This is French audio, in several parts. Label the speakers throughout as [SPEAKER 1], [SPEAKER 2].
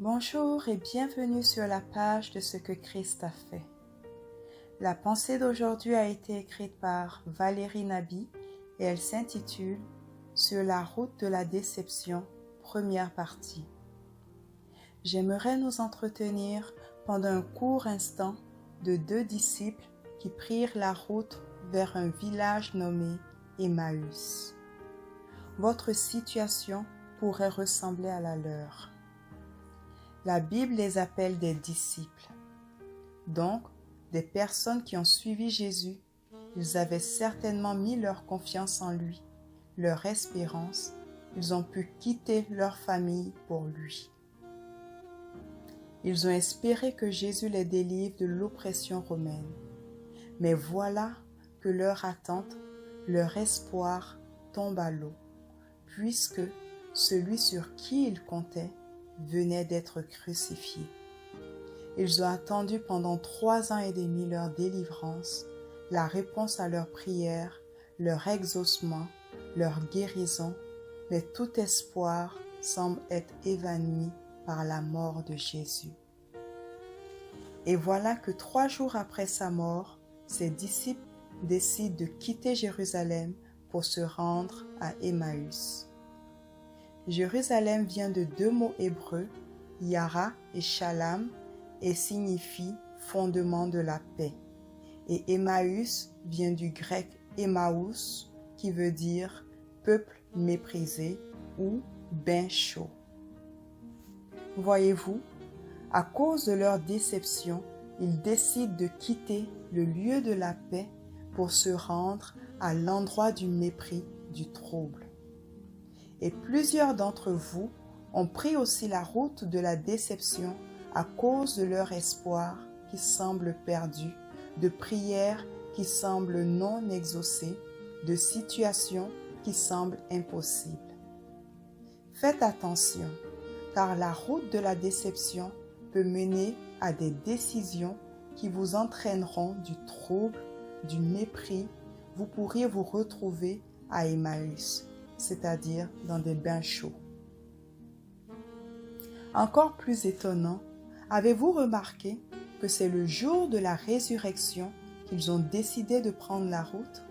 [SPEAKER 1] Bonjour et bienvenue sur la page de ce que Christ a fait. La pensée d'aujourd'hui a été écrite par Valérie Nabi et elle s'intitule « Sur la route de la déception », première partie. J'aimerais nous entretenir pendant un court instant de deux disciples qui prirent la route vers un village nommé Emmaüs. Votre situation pourrait ressembler à la leur. La Bible les appelle des disciples. Donc, des personnes qui ont suivi Jésus, ils avaient certainement mis leur confiance en lui, leur espérance, ils ont pu quitter leur famille pour lui. Ils ont espéré que Jésus les délivre de l'oppression romaine. Mais voilà que leur attente, leur espoir tombe à l'eau, puisque celui sur qui ils comptaient venait d'être crucifié. Ils ont attendu pendant 3 ans et demi leur délivrance, la réponse à leurs prières, leur exaucement, leur guérison, mais tout espoir semble être évanoui par la mort de Jésus. Et voilà que 3 jours après sa mort, ses disciples décident de quitter Jérusalem pour se rendre à Emmaüs. Jérusalem vient de 2 mots hébreux, Yara et Shalom, et signifie fondement de la paix. Et Emmaüs vient du grec Emmaus, qui veut dire peuple méprisé ou bain chaud. Voyez-vous, à cause de leur déception, ils décident de quitter le lieu de la paix pour se rendre à l'endroit du mépris, du trouble. Et plusieurs d'entre vous ont pris aussi la route de la déception à cause de leur espoir qui semble perdu, de prières qui semblent non exaucées, de situations qui semblent impossibles. Faites attention, car la route de la déception peut mener à des décisions qui vous entraîneront du trouble, du mépris. Vous pourriez vous retrouver à Emmaüs, c'est-à-dire dans des bains chauds. Encore plus étonnant, avez-vous remarqué que c'est le jour de la résurrection qu'ils ont décidé de prendre la route?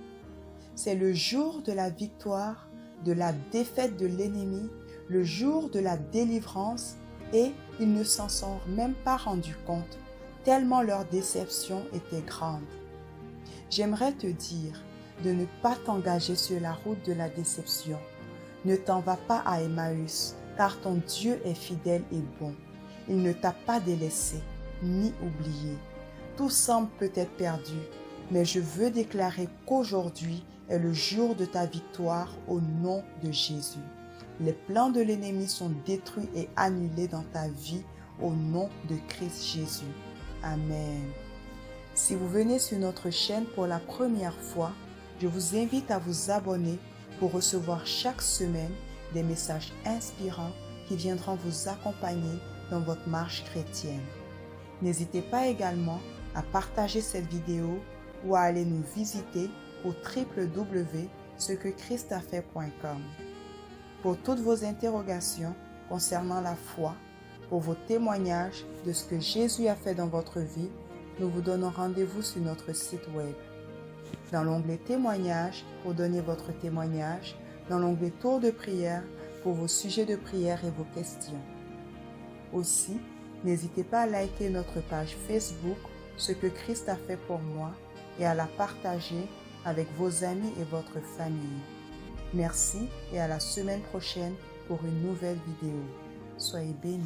[SPEAKER 1] C'est le jour de la victoire, de la défaite de l'ennemi, le jour de la délivrance, et ils ne s'en sont même pas rendus compte, tellement leur déception était grande. J'aimerais te dire de ne pas t'engager sur la route de la déception. Ne t'en vas pas à Emmaüs, car ton Dieu est fidèle et bon. Il ne t'a pas délaissé, ni oublié. Tout semble peut-être perdu, mais je veux déclarer qu'aujourd'hui est le jour de ta victoire au nom de Jésus. Les plans de l'ennemi sont détruits et annulés dans ta vie au nom de Christ Jésus. Amen. Si vous venez sur notre chaîne pour la première fois, je vous invite à vous abonner pour recevoir chaque semaine des messages inspirants qui viendront vous accompagner dans votre marche chrétienne. N'hésitez pas également à partager cette vidéo ou à aller nous visiter au www.cequechristafait.com. Pour toutes vos interrogations concernant la foi, pour vos témoignages de ce que Jésus a fait dans votre vie, nous vous donnons rendez-vous sur notre site web. Dans l'onglet Témoignages, pour donner votre témoignage, dans l'onglet Tour de prière, pour vos sujets de prière et vos questions. Aussi, n'hésitez pas à liker notre page Facebook, Ce que Christ a fait pour moi, et à la partager avec vos amis et votre famille. Merci et à la semaine prochaine pour une nouvelle vidéo. Soyez bénis.